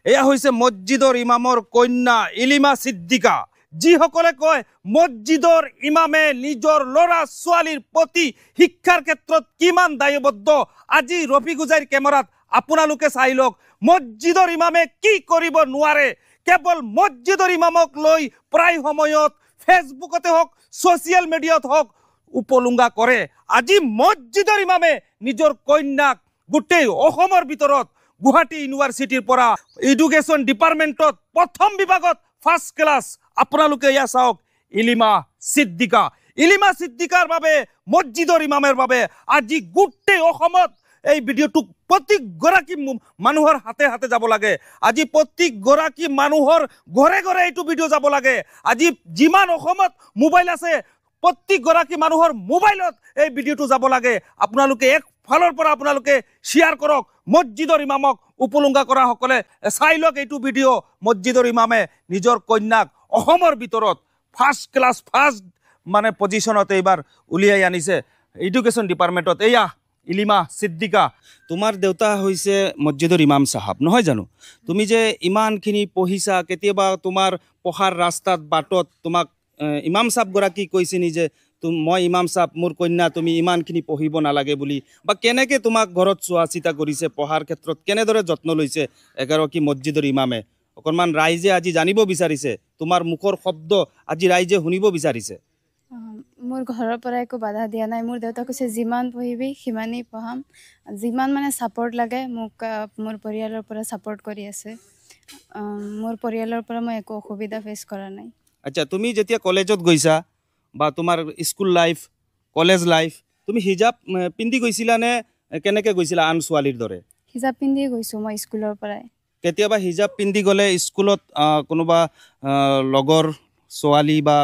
এয়া হৈছে মছজিদৰ ইমামৰ কন্যা ইলিমা সিদ্দিকা যিসকলে কয় মছজিদৰ ইমামে নিজৰ ল'ৰা ছোৱালীৰ প্ৰতি শিক্ষাৰ ক্ষেত্ৰত কিমান দায়বদ্ধ আজি ৰফিকুজাইৰ কেমেৰাত আপোনালোকে চাই লওক মছজিদৰ ইমামে কি কৰিব নোৱাৰে কেৱল মছজিদৰ ইমামক লৈ প্ৰায় সময়ত ফেচবুকতে হওক সোশ্যাল মিডিয়াত হওক উপলুঙ্গা কৰে আজি মছজিদৰ ইমামে নিজৰ কন্যাক গোটেই অসমৰ ভিতৰত গুৱাহাটী ইউনিভাৰ্চিটিৰ পৰা এডুকেশ্যন ডিপাৰ্টমেণ্টত প্ৰথম বিভাগত ফাৰ্ষ্ট ক্লাছ আপোনালোকে ইয়া চাওক ইলিমা সিদ্দিকাৰ বাবে মছজিদৰ ইমামৰ বাবে আজি গোটেই অসমত এই ভিডিঅ'টো প্ৰত্যেকগৰাকী মানুহৰ হাতে হাতে যাব লাগে আজি প্ৰত্যেকগৰাকী মানুহৰ ঘৰে ঘৰে এইটো ভিডিঅ' যাব লাগে আজি যিমান অসমত মোবাইল আছে প্ৰত্যেকগৰাকী মানুহৰ মোবাইলত এই ভিডিঅ'টো যাব লাগে আপোনালোকে এক ফালৰ পৰা আপোনালোকে শ্বেয়াৰ কৰক মছজিদৰ ইমামক উপলুঙ্গা কৰা সকলে চাই লওক এইটো ভিডিঅ' মছজিদৰ ইমামে নিজৰ কন্যাক অসমৰ ভিতৰত ফাৰ্ষ্ট ক্লাছ ফাৰ্ষ্ট মানে পজিশনত এইবাৰ উলিয়াই আনিছে এডুকেশ্যন ডিপাৰ্টমেণ্টত এয়া ইলিমা সিদ্দিকা তোমাৰ দেউতা হৈছে মছজিদৰ ইমাম সাহাব নহয় জানো তুমি যে ইমানখিনি পঢ়িছা কেতিয়াবা তোমাৰ পঢ়াৰ ৰাস্তাত বাটত তোমাক ইমাম সাহেব গৰাকী কৈছে নি যে মই ইমাম সাহেব মোৰ কন্যা তুমি ইমানখিনি পঢ়িব নালাগে বুলি বা কেনেকৈ তোমাক ঘৰত চোৱা চিতা কৰিছে পঢ়াৰ ক্ষেত্ৰত কেনেদৰে যত্ন লৈছে এগৰাকী মছজিদৰ ইমামে অকণমান ৰাইজে আজি জানিব বিচাৰিছে তোমাৰ মুখৰ শব্দ আজি ৰাইজে শুনিব বিচাৰিছে মোৰ ঘৰৰ পৰা একো বাধা দিয়া নাই মোৰ দেউতা কৈছে যিমান পঢ়িবি সিমানেই পঢ়াম যিমান মানে ছাপৰ্ট লাগে মোক মোৰ পৰিয়ালৰ পৰা ছাপৰ্ট কৰি আছে মোৰ পৰিয়ালৰ পৰা মই একো অসুবিধা ফেচ কৰা নাই আচ্ছা তুমি যেতিয়া কলেজত গৈছা বা তোমাৰ স্কুল লাইফ কলেজ লাইফ তুমি হিজাব পিন্ধি গৈছিলা নে কেনেকৈ গৈছিলা আন ছোৱালীৰ দৰে হিজাব পিন্ধি গৈছোঁ মই স্কুলৰ পৰাই কেতিয়াবা হিজাব পিন্ধি গ'লে স্কুলত কোনোবা লগৰ ছোৱালী বা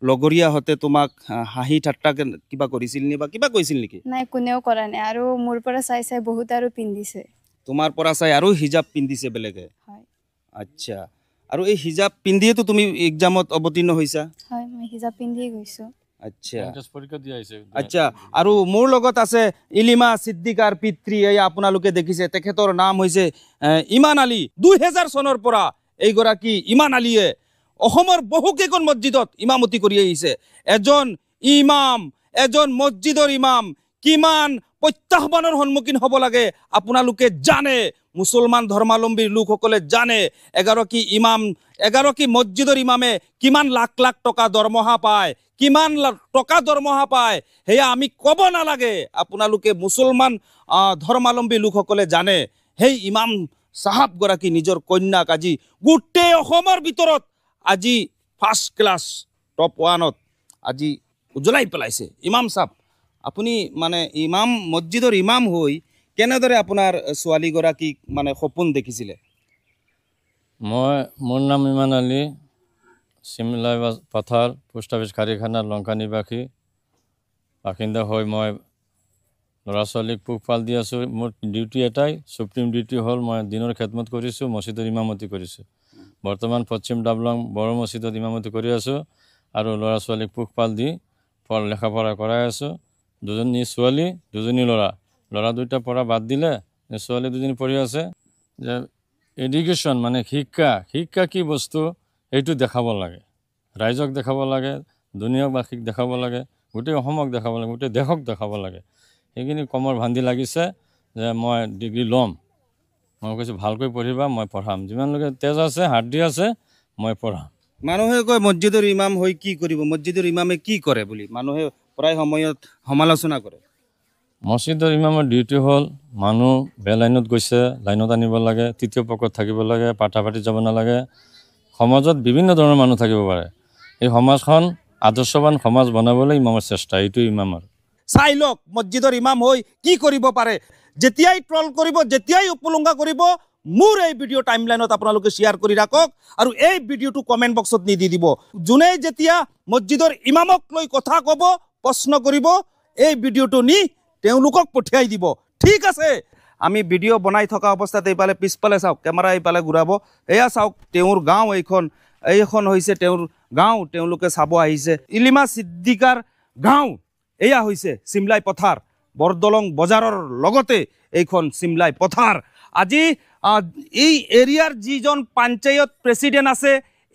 লগৰীয়াহঁতে তোমাক হাঁহি ঠাট্টা কিবা কৰিছিল নি বা কিবা কৈছিল নেকি নাই কোনেও কৰা নাই আৰু মোৰ পৰা চাই চাই বহুত আৰু পিন্ধিছে তোমাৰ পৰা চাই আৰু হিজাব পিন্ধিছে বেলেগে হয় আচ্ছা আৰু এই হিজাব পিন্ধিয়েতো তুমি এক্সামত অৱতীৰ্ণ হৈছা হয় মই হিজাব পিন্ধিয়ে গৈছোঁ আচ্ছা পৰীক্ষা দি আহিছে আচ্ছা আৰু মোৰ লগত আছে ইলিমা সিদ্দিকাৰ পিতৃ এই আপোনালোকে দেখিছে তেখেতৰ নাম হৈছে ইমান আলী 2000 চনৰ পৰা এইগৰাকী ইমান আলীয়ে অসমৰ বহুকেইখন মছজিদত ইমামতি কৰি আহিছে এজন মছজিদৰ ইমাম কিমান প্ৰত্যাহ্বানৰ সন্মুখীন হ'ব লাগে আপোনালোকে জানে মুছলমান ধৰ্মাৱলম্বী লোকসকলে জানে এগৰাকী মছজিদৰ ইমামে কিমান লাখ লাখ টকা দৰমহা পায় কিমান টকা দৰমহা পায় সেয়া আমি ক'ব নালাগে আপোনালোকে মুছলমান ধৰ্মাৱলম্বী লোকসকলে জানে সেই ইমাম সাহাবগৰাকী নিজৰ কন্যাক আজি গোটেই অসমৰ ভিতৰত আজি ফাৰ্ষ্ট ক্লাছ টপ 1ত আজি উজ্বলাই পেলাইছে ইমাম সাহেব আপুনি মানে ইমাম মছজিদৰ ইমাম হৈ কেনেদৰে আপোনাৰ ছোৱালীগৰাকীক মানে সপোন দেখিছিলে মোৰ নাম ইমান আলী চিমলাই পথাৰ পোষ্ট অফিচ খাৰিখানা লংকা নিবাসী বাসিন্দা হৈ মই ল'ৰা ছোৱালীক পোহপাল দি আছোঁ মোৰ ডিউটি এটাই সুপ্ৰিম ডিউটি হ'ল মই দিনৰ খেদমত কৰিছোঁ মছজিদৰ ইমামতি কৰিছোঁ বৰ্তমান পশ্চিম ডাবলং বড়ো মছজিদত ইমামতি কৰি আছোঁ আৰু ল'ৰা ছোৱালীক পোহপাল দি লেখা পঢ়া কৰাই আছোঁ দুজনী ছোৱালী দুজনী ল'ৰা দুটা পঢ়া বাদ দিলে ছোৱালী দুজনী পঢ়ি আছে যে এডুকেশ্যন মানে শিক্ষা কি বস্তু এইটো দেখাব লাগে ৰাইজক দেখাব লাগে দুনিয়াবাসীক দেখাব লাগে গোটেই অসমক দেখাব লাগে গোটেই দেশক দেখাব লাগে সেইখিনি কমৰ ভান্দি লাগিছে যে মই ডিগ্ৰী ল'ম মই কৈছোঁ ভালকৈ পঢ়িবা মই পঢ়াম যিমানলৈকে তেজ আছে হাৰ্ডি আছে মই পঢ়াম মানুহে কয় মছজিদৰ ইমাম হৈ কি কৰিব মছজিদৰ ইমামে কি কৰে বুলি মানুহে প্ৰায় সময়ত সমালোচনা কৰে মছজিদৰ ইমামৰ ডিউটি হ'ল মানুহ বেলাইনত গৈছে লাইনত আনিব লাগে তৃতীয় পক্ষত থাকিব লাগে পাঠা-পাঠি যাব নালাগে সমাজত বিভিন্ন ধৰণৰ মানুহ থাকিব পাৰে এই সমাজখন আদৰ্শৱান সমাজ বনাবলৈ ইমামৰ চেষ্টা এইটো ইমামৰ চাই লওক মছজিদৰ ইমাম হৈ কি কৰিব পাৰে যেতিয়াই ট্ৰল কৰিব যেতিয়াই উপলুঙ্গা কৰিব মোৰ এই ভিডিঅ' টাইমলাইনত আপোনালোকে শ্বেয়াৰ কৰি ৰাখক আৰু এই ভিডিঅ'টো কমেণ্ট বক্সত দি দিব যোনে যেতিয়া মছজিদৰ ইমামক লৈ কথা ক'ব প্ৰশ্ন কৰিব এই ভিডিঅ'টো নি তেওঁলোকক পঠিয়াই দিব ঠিক আছে আমি ভিডিঅ' বনাই থকা অৱস্থাত এইফালে পিছফালে চাওক কেমেৰা এইফালে ঘূৰাব এয়া চাওক তেওঁৰ গাঁও এইখন হৈছে তেওঁৰ গাঁও তেওঁলোকে চাব আহিছে ইলিমা সিদ্দিকাৰ গাঁও এয়া হৈছে চিমলাই পথাৰ বৰদলং বজাৰৰ লগতে এইখন চিমলাই পথাৰ আজি এই এৰিয়াৰ যিজন পঞ্চায়ত প্ৰেচিডেণ্ট আছে,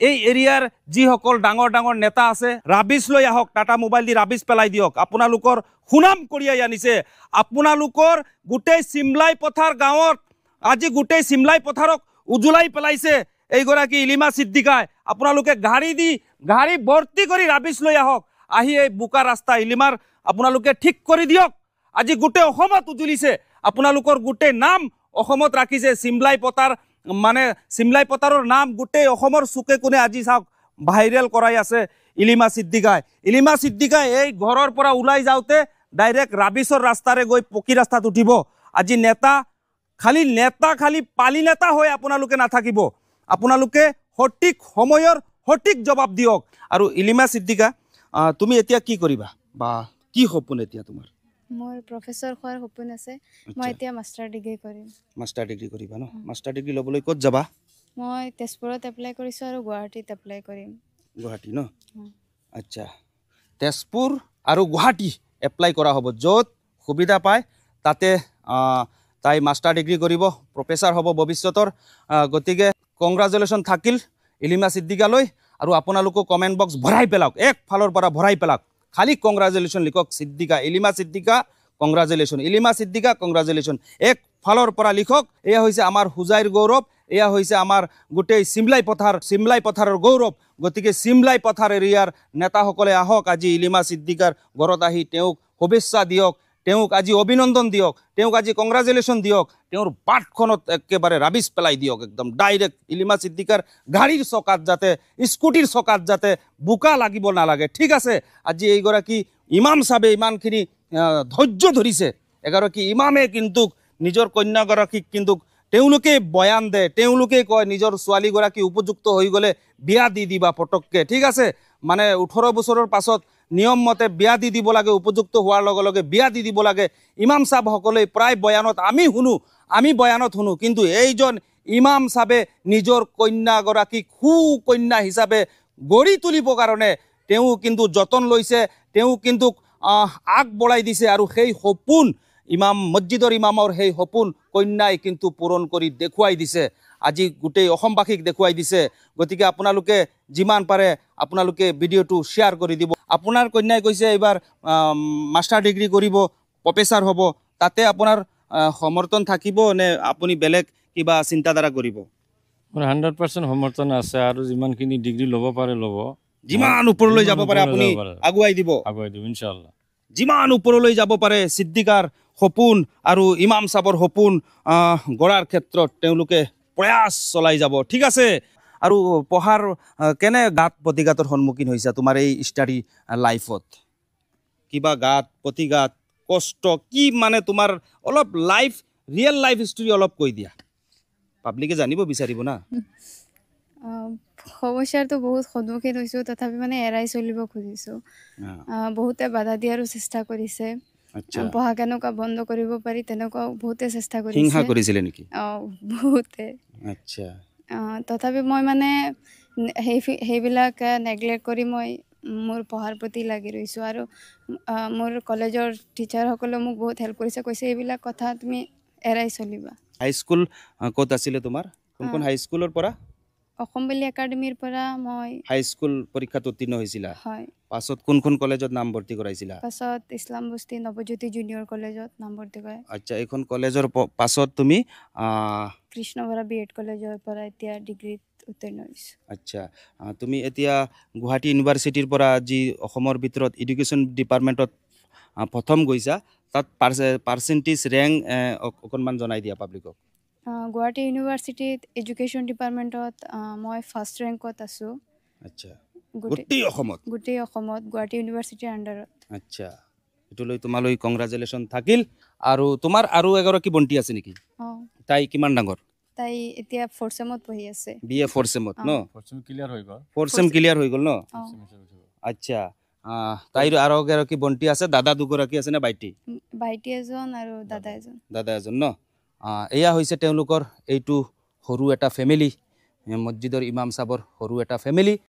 এই এৰিয়াৰ যিসকল ডাঙৰ ডাঙৰ নেতা আছে, ৰাবিছ লৈ আহক, টাটা মোবাইল দি ৰাবিছ পেলাই দিয়ক। আপোনালোকৰ সুনাম কঢ়িয়াই আনিছে। আপোনালোকৰ গোটেই চিমলাই পথাৰ গাঁৱত আজি গোটেই চিমলাই পথাৰক উজুলাই পেলাইছে এইগৰাকী ইলিমা সিদ্দিকাই। আপোনালোকে গাড়ী ভৰ্তি কৰি ৰাবিছ লৈ আহক, আহি এই বোকা ৰাস্তা ইলিমাৰ আপোনালোকে ঠিক কৰি দিয়ক। আজি গোটেই অসমত উজুলিছে, আপোনালোকৰ গোটেই নাম অসমত ৰাখিছে। চিমলাই পথাৰ মানে চিমলাই পথাৰৰ নাম গোটেই অসমৰ চুকে কোণে আজি চাওক ভাইৰেল কৰাই আছে ইলিমা সিদ্দিকাই। ইলিমা সিদ্দিকাই এই ঘৰৰ পৰা ওলাই যাওঁতে ডাইৰেক্ট ৰাবিছৰ ৰাস্তাৰে গৈ পকী ৰাস্তাত উঠিব। আজি নেতা খালি পালি নেতা হৈ আপোনালোকে নাথাকিব, আপোনালোকে সঠিক সময়ৰ সঠিক জবাব দিয়ক। আৰু ইলিমা সিদ্দিকা, তুমি এতিয়া কি কৰিবা বা কি সপোন এতিয়া তোমাৰ? মোৰ প্ৰফেচৰ হোৱাৰ সপোন আছে। মই এতিয়া মাষ্টাৰ ডিগ্ৰী কৰিম। মাষ্টাৰ ডিগ্ৰী কৰিবা ন? মাষ্টাৰ ডিগ্ৰী ল'বলৈ ক'ত যাবা? মই তেজপুৰত এপ্লাই কৰিছোঁ আৰু গুৱাহাটীত এপ্লাই কৰিম। গুৱাহাটী ন? আচ্ছা, তেজপুৰ আৰু গুৱাহাটী এপ্লাই কৰা হ'ব। য'ত সুবিধা পায় তাতে তাই মাষ্টাৰ ডিগ্ৰী কৰিব, প্ৰফেচাৰ হ'ব ভৱিষ্যতৰ। গতিকে কংগ্ৰাচুলেশ্যন থাকিল ইলিমা সিদ্দিকালৈ। আৰু আপোনালোকো কমেণ্ট বক্স ভৰাই পেলাওক, একফালৰ পৰা ভৰাই পেলাওক। খালি কংগ্ৰাচুলেশ্যন লিখক, সিদ্দিকা, ইলিমা সিদ্দিকা কংগ্ৰাচুলেশ্যন, ইলিমা সিদ্দিকা কংগ্ৰাচুলেশ্যন, একফালৰ পৰা লিখক। এয়া হৈছে আমাৰ হোজাইৰ গৌৰৱ, এয়া হৈছে আমাৰ গোটেই চিমলাই পথাৰৰ গৌৰৱ। গতিকে চিমলাই পথাৰ এৰিয়াৰ নেতাসকলে আহক, আজি ইলিমা সিদ্দিকাৰ ঘৰত আহি তেওঁক শুভেচ্ছা দিয়ক, তেওঁক আজি অভিনন্দন দিয়ক, তেওঁক আজি কংগ্ৰাচুলেশ্যন দিয়ক। তেওঁৰ বাটখনত একেবাৰে ৰাবিছ পেলাই দিয়ক, একদম ডাইৰেক্ট ইলিমা সিদ্দিকাৰ গাড়ীৰ চকাত যাতে, স্কুটিৰ চকাত যাতে বোকা লাগিব নালাগে। ঠিক আছে, আজি এইগৰাকী ইমাম চাবে ইমানখিনি ধৈৰ্য ধৰিছে। এগৰাকী ইমামে কিন্তু নিজৰ কন্যাগৰাকীক কিন্তু তেওঁলোকে বয়ান দে, তেওঁলোকে কয় নিজৰ ছোৱালীগৰাকী উপযুক্ত হৈ গ'লে বিয়া দি দিবা পটককৈ। ঠিক আছে, মানে 18 বছৰৰ পাছত নিয়ম মতে বিয়া দি দিব লাগে, উপযুক্ত হোৱাৰ লগে লগে বিয়া দি দিব লাগে। ইমাম চাবসকলে প্ৰায় বয়ানত আমি বয়ানত শুনো, কিন্তু এইজন ইমাম চাবে নিজৰ কন্যাগৰাকীক সুকন্যা হিচাপে গঢ়ি তুলিবৰ কাৰণে তেওঁ কিন্তু যতন লৈছে, তেওঁ কিন্তু আগবঢ়াই দিছে। আৰু সেই সপোন মছজিদৰ ইমামৰ সেই সপোন কন্যাই কিন্তু পূৰণ কৰি দেখুৱাই দিছে, আজি গোটেই অসমবাসীক দেখুৱাই দিছে। গতিকে আপোনালোকে যিমান পাৰে আপোনালোকে ভিডিঅ'টো শ্বেয়াৰ কৰি দিব। আপোনাৰ কন্যাই কৈছে এইবাৰ মাষ্টাৰ ডিগ্ৰী কৰিব, প্ৰফেচাৰ হ'ব, তাতে আপোনাৰ সমৰ্থন থাকিব নে আপুনি বেলেগ কিবা চিন্তাধাৰা কৰিব? মোৰ 100% সমৰ্থন আছে, আৰু যিমানখিনি ডিগ্ৰী ল'ব পাৰে ল'ব, যিমান ওপৰলৈ যাব পাৰে আপুনি আগুৱাই দিব ইনশাআল্লাহ। যিমান ওপৰলৈ যাব পাৰে সিদ্দিকাৰ সপোন আৰু ইমাম চাবৰ সপোন গঢ়াৰ ক্ষেত্ৰত তেওঁলোকে প্ৰয়াস চলাই যাব। ঠিক আছে, আৰু পঢ়াৰ কেনে গাত প্ৰতিঘাতৰ সন্মুখীন হৈছে তোমাৰ এই ষ্টাডি লাইফত? কিবা গাত প্ৰতিঘাত কষ্ট কি মানে তোমাৰ অলপ ৰিয়েল লাইফ হিষ্টৰী অলপ কৈ দিয়া, পাব্লিকে জানিব বিচাৰিব না। সমস্যাৰতো বহুত সন্মুখীন হৈছোঁ, তথাপি মানে এৰাই চলিব খুজিছোঁ। বহুতে বাধা দিয়াৰো চেষ্টা কৰিছে, পঢ়া কেনেকুৱা বন্ধ কৰিব পাৰি তেনেকুৱাও বহুতে চেষ্টা কৰিছিলে নেকি? বহুতে। আচ্ছা, তথাপি মই মানে সেইবিলাক নেগলেক্ট কৰি মই মোৰ পঢ়াৰ প্ৰতি লাগি ৰৈছোঁ। আৰু মোৰ কলেজৰ টিচাৰসকলেও মোক বহুত হেল্প কৰিছে, কৈছে এইবিলাক কথা তুমি এৰাই চলিবা। হাইস্কুল ক'ত আছিলে তোমাৰ? কোনখন হাইস্কুলৰ পৰা? অসম বেলি একাডেমীৰ পৰা মই হাইস্কুল পৰীক্ষাত উত্তীৰ্ণ হৈছিলা? হয়। পাছত কোনখন কলেজত নাম ভৰ্তি কৰাইছিলা? পাছত ইছলাম বস্তি নৱজ্যোতি জুনিয়ৰ কলেজত নাম ভৰ্তি কৰায়। আচ্ছা, এইখন কলেজৰ পাছত তুমি কৃষ্ণবৰা BEd কলেজৰ পৰা এতিয়া ডিগ্ৰীত উত্তীৰ্ণ হৈছোঁ। আচ্ছা, তুমি এতিয়া গুৱাহাটী ইউনিভাৰ্চিটিৰ পৰা যি অসমৰ ভিতৰত এডুকেশ্যন ডিপাৰ্টমেণ্টত প্ৰথম গৈছা, তাত পাৰ্চেণ্টেজ ৰেংক অকণমান জনাই দিয়া পাব্লিকক। গুৱাহাটী ইউনিভাৰ্চিটিত এডুকেশ্যন ডিপাৰ্টমেণ্টত মই ফাৰ্ষ্ট ৰেংকত আছোঁ। আচ্ছা, গোটেই অসমত গুৱাহাটী ইউনিভাৰ্চিটিৰ আণ্ডাৰত। আচ্ছা, এইটোলৈ তোমালৈ কংগ্ৰাচুলেশ্যন থাকিল। আৰু তোমাৰ আৰু এগৰাকী ভণ্টি আছে নেকি? তাই কিমান ডাঙৰ? তাই এতিয়া 4th চেমত পঢ়ি আছে। BA 4th চেমত ন? 4th চেম ক্লিয়াৰ হৈ গ'ল। 4th চেম ক্লিয়াৰ হৈ গ'ল ন? আচ্ছা, তাইৰ আৰু এগৰাকী ভণ্টি আছে, দাদা দুগৰাকী আছে নে ভাইটি? ভাইটি এজন আৰু দাদা এজন ন? এয়া হৈছে তেওঁলোকৰ এইটো সৰু এটা ফেমিলি, মছজিদৰ ইমাম চাবৰ সৰু এটা ফেমিলি।